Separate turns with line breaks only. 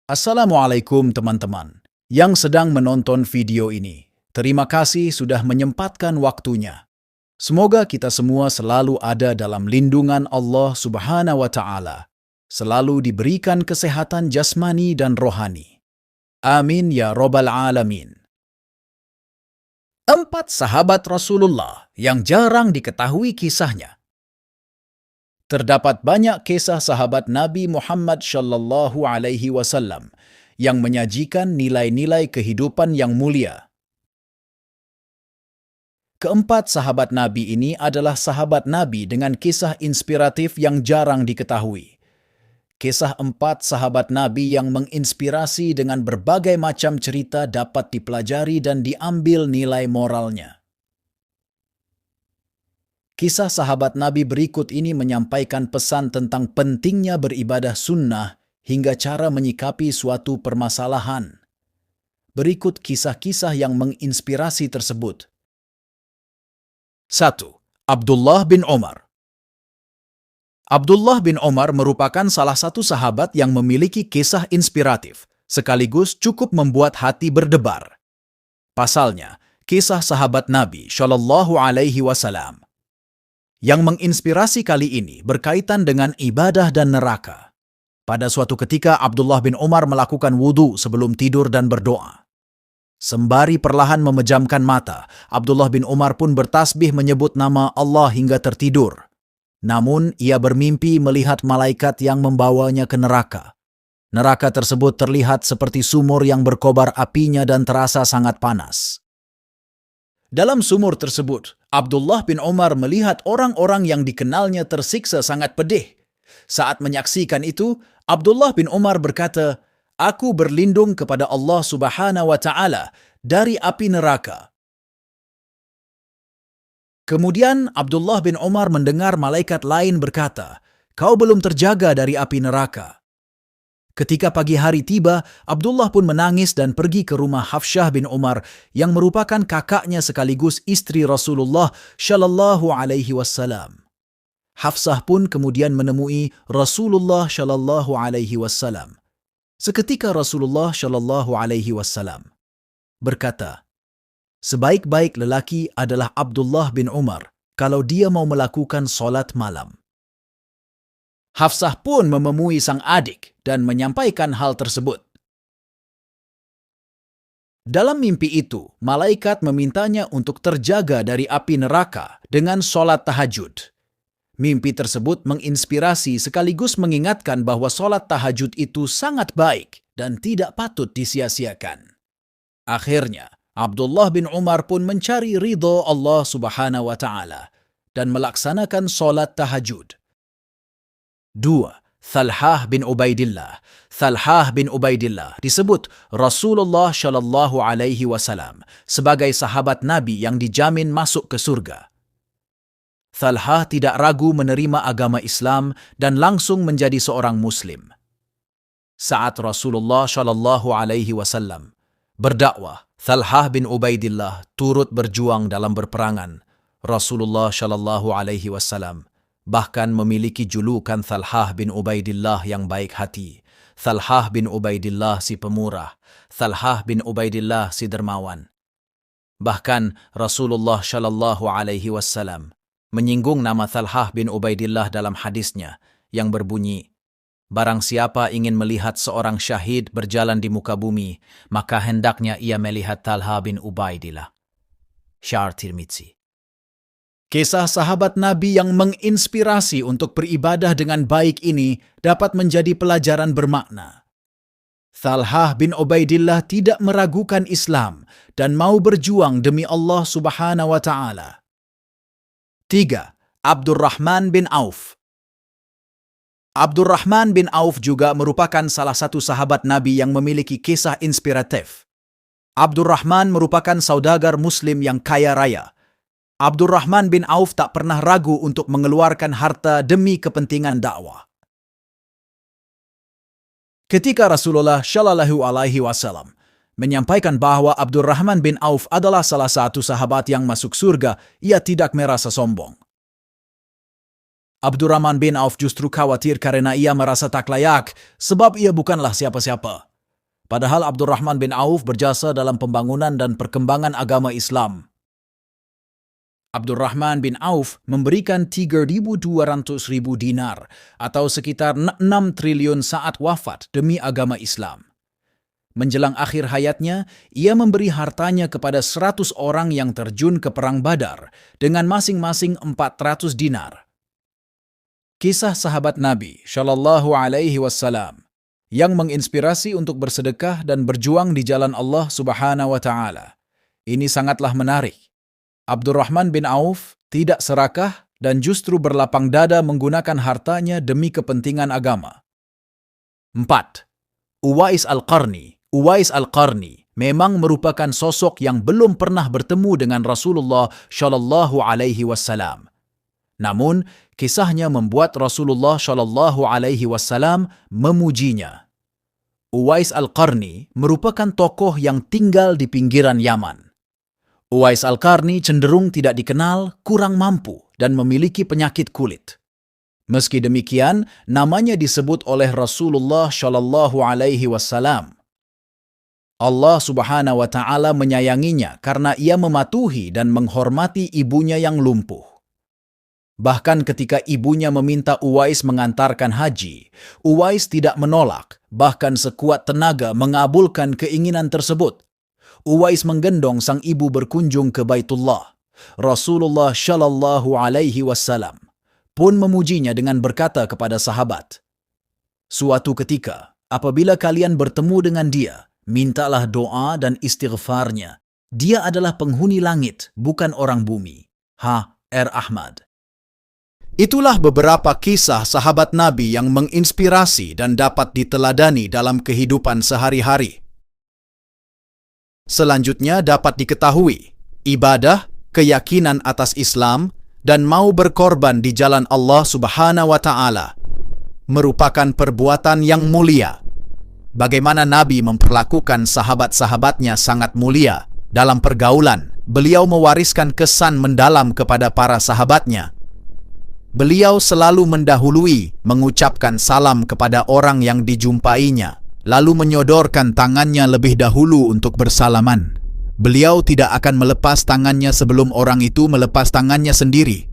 Assalamualaikum teman-teman yang sedang menonton video ini. Terima kasih sudah menyempatkan waktunya. Semoga kita semua selalu ada dalam lindungan Allah Subhanahu wa Ta'ala, selalu diberikan kesehatan jasmani dan rohani. Amin ya Rabbal Alamin. 4 sahabat Rasulullah yang jarang diketahui kisahnya. Terdapat banyak kisah sahabat Nabi Muhammad Shallallahu Alaihi Wasallam yang menyajikan nilai-nilai kehidupan yang mulia. Keempat sahabat Nabi ini adalah sahabat Nabi dengan kisah inspiratif yang jarang diketahui. Kisah 4 sahabat Nabi yang menginspirasi dengan berbagai macam cerita dapat dipelajari dan diambil nilai moralnya. Kisah sahabat Nabi berikut ini menyampaikan pesan tentang pentingnya beribadah sunnah hingga cara menyikapi suatu permasalahan. Berikut kisah-kisah yang menginspirasi tersebut. 1. Abdullah bin Umar. Abdullah bin Umar merupakan salah satu sahabat yang memiliki kisah inspiratif, sekaligus cukup membuat hati berdebar. Pasalnya, kisah sahabat Nabi Shallallahu Alaihi Wasallam yang menginspirasi kali ini berkaitan dengan ibadah dan neraka. Pada suatu ketika, Abdullah bin Umar melakukan wudhu sebelum tidur dan berdoa. Sembari perlahan memejamkan mata, Abdullah bin Umar pun bertasbih menyebut nama Allah hingga tertidur. Namun, ia bermimpi melihat malaikat yang membawanya ke neraka. Neraka tersebut terlihat seperti sumur yang berkobar apinya dan terasa sangat panas. Dalam sumur tersebut, Abdullah bin Umar melihat orang-orang yang dikenalnya tersiksa sangat pedih. Saat menyaksikan itu, Abdullah bin Umar berkata, "Aku berlindung kepada Allah Subhanahu wa Ta'ala dari api neraka." Kemudian Abdullah bin Umar mendengar malaikat lain berkata, "Kau belum terjaga dari api neraka." Ketika pagi hari tiba, Abdullah pun menangis dan pergi ke rumah Hafsyah bin Umar yang merupakan kakaknya sekaligus istri Rasulullah Shallallahu Alaihi Wasallam. Hafsah pun kemudian menemui Rasulullah Shallallahu Alaihi Wasallam. Seketika Rasulullah Shallallahu Alaihi Wasallam berkata, "Sebaik-baik lelaki adalah Abdullah bin Umar kalau dia mau melakukan solat malam." Hafsah pun menemui sang adik dan menyampaikan hal tersebut. Dalam mimpi itu, malaikat memintanya untuk terjaga dari api neraka dengan sholat tahajud. Mimpi tersebut menginspirasi sekaligus mengingatkan bahwa sholat tahajud itu sangat baik dan tidak patut disia-siakan. Akhirnya, Abdullah bin Umar pun mencari ridho Allah Subhanahu wa Ta'ala dan melaksanakan sholat tahajud. 2. Thalhah bin Ubaidillah. Thalhah bin Ubaidillah disebut Rasulullah Shallallahu Alaihi Wasallam sebagai sahabat Nabi yang dijamin masuk ke surga. Thalhah tidak ragu menerima agama Islam dan langsung menjadi seorang Muslim. Saat Rasulullah Shallallahu Alaihi Wasallam berdakwah, Thalhah bin Ubaidillah turut berjuang dalam berperangan. Rasulullah Shallallahu Alaihi Wasallam bahkan memiliki julukan Thalhah bin Ubaidillah yang baik hati, Thalhah bin Ubaidillah si pemurah, Thalhah bin Ubaidillah si dermawan. Bahkan Rasulullah Shallallahu Alaihi Wasallam menyinggung nama Thalhah bin Ubaidillah dalam hadisnya yang berbunyi, "Barang siapa ingin melihat seorang syahid berjalan di muka bumi, maka hendaknya ia melihat Thalhah bin Ubaidillah." Syar Tirmidzi. Kisah sahabat Nabi yang menginspirasi untuk beribadah dengan baik ini dapat menjadi pelajaran bermakna. Thalhah bin Ubaidillah tidak meragukan Islam dan mau berjuang demi Allah Subhanahu wa Ta'ala. 3. Abdurrahman bin Auf. Abdurrahman bin Auf juga merupakan salah satu sahabat Nabi yang memiliki kisah inspiratif. Abdurrahman merupakan saudagar Muslim yang kaya raya. Abdurrahman bin Auf tak pernah ragu untuk mengeluarkan harta demi kepentingan dakwah. Ketika Rasulullah Shallallahu Alaihi Wasallam menyampaikan bahwa Abdurrahman bin Auf adalah salah satu sahabat yang masuk surga, ia tidak merasa sombong. Abdurrahman bin Auf justru khawatir karena ia merasa tak layak, sebab ia bukanlah siapa-siapa. Padahal Abdurrahman bin Auf berjasa dalam pembangunan dan perkembangan agama Islam. Abdurrahman bin Auf memberikan 3.200.000 dinar atau sekitar 6 triliun saat wafat demi agama Islam. Menjelang akhir hayatnya, ia memberi hartanya kepada 100 orang yang terjun ke Perang Badar dengan masing-masing 400 dinar. Kisah sahabat Nabi Shallallahu Alaihi Wasallam yang menginspirasi untuk bersedekah dan berjuang di jalan Allah Subhanahu wa Ta'ala. Ini sangatlah menarik. Abdurrahman bin Auf tidak serakah dan justru berlapang dada menggunakan hartanya demi kepentingan agama. 4. Uwais Al-Qarni. Uwais Al-Qarni memang merupakan sosok yang belum pernah bertemu dengan Rasulullah Shallallahu Alaihi Wasallam. Namun, kisahnya membuat Rasulullah Shallallahu Alaihi Wasallam memujinya. Uwais Al-Qarni merupakan tokoh yang tinggal di pinggiran Yaman. Uwais Al-Qarni cenderung tidak dikenal, kurang mampu, dan memiliki penyakit kulit. Meski demikian, namanya disebut oleh Rasulullah Shallallahu Alaihi Wasallam. Allah Subhanahu wa Ta'ala menyayanginya karena ia mematuhi dan menghormati ibunya yang lumpuh. Bahkan ketika ibunya meminta Uwais mengantarkan haji, Uwais tidak menolak, bahkan sekuat tenaga mengabulkan keinginan tersebut. Uwais menggendong sang ibu berkunjung ke Baitullah. Rasulullah Shallallahu Alaihi Wasallam pun memujinya dengan berkata kepada sahabat, "Suatu ketika, apabila kalian bertemu dengan dia, mintalah doa dan istighfarnya. Dia adalah penghuni langit, bukan orang bumi." H.R. Ahmad. Itulah beberapa kisah sahabat Nabi yang menginspirasi dan dapat diteladani dalam kehidupan sehari-hari. Selanjutnya dapat diketahui, ibadah, keyakinan atas Islam, dan mau berkorban di jalan Allah Subhanahu wa Ta'ala merupakan perbuatan yang mulia. Bagaimana Nabi memperlakukan sahabat-sahabatnya sangat mulia. Dalam pergaulan, beliau mewariskan kesan mendalam kepada para sahabatnya. Beliau selalu mendahului mengucapkan salam kepada orang yang dijumpainya, lalu menyodorkan tangannya lebih dahulu untuk bersalaman. Beliau tidak akan melepas tangannya sebelum orang itu melepas tangannya sendiri.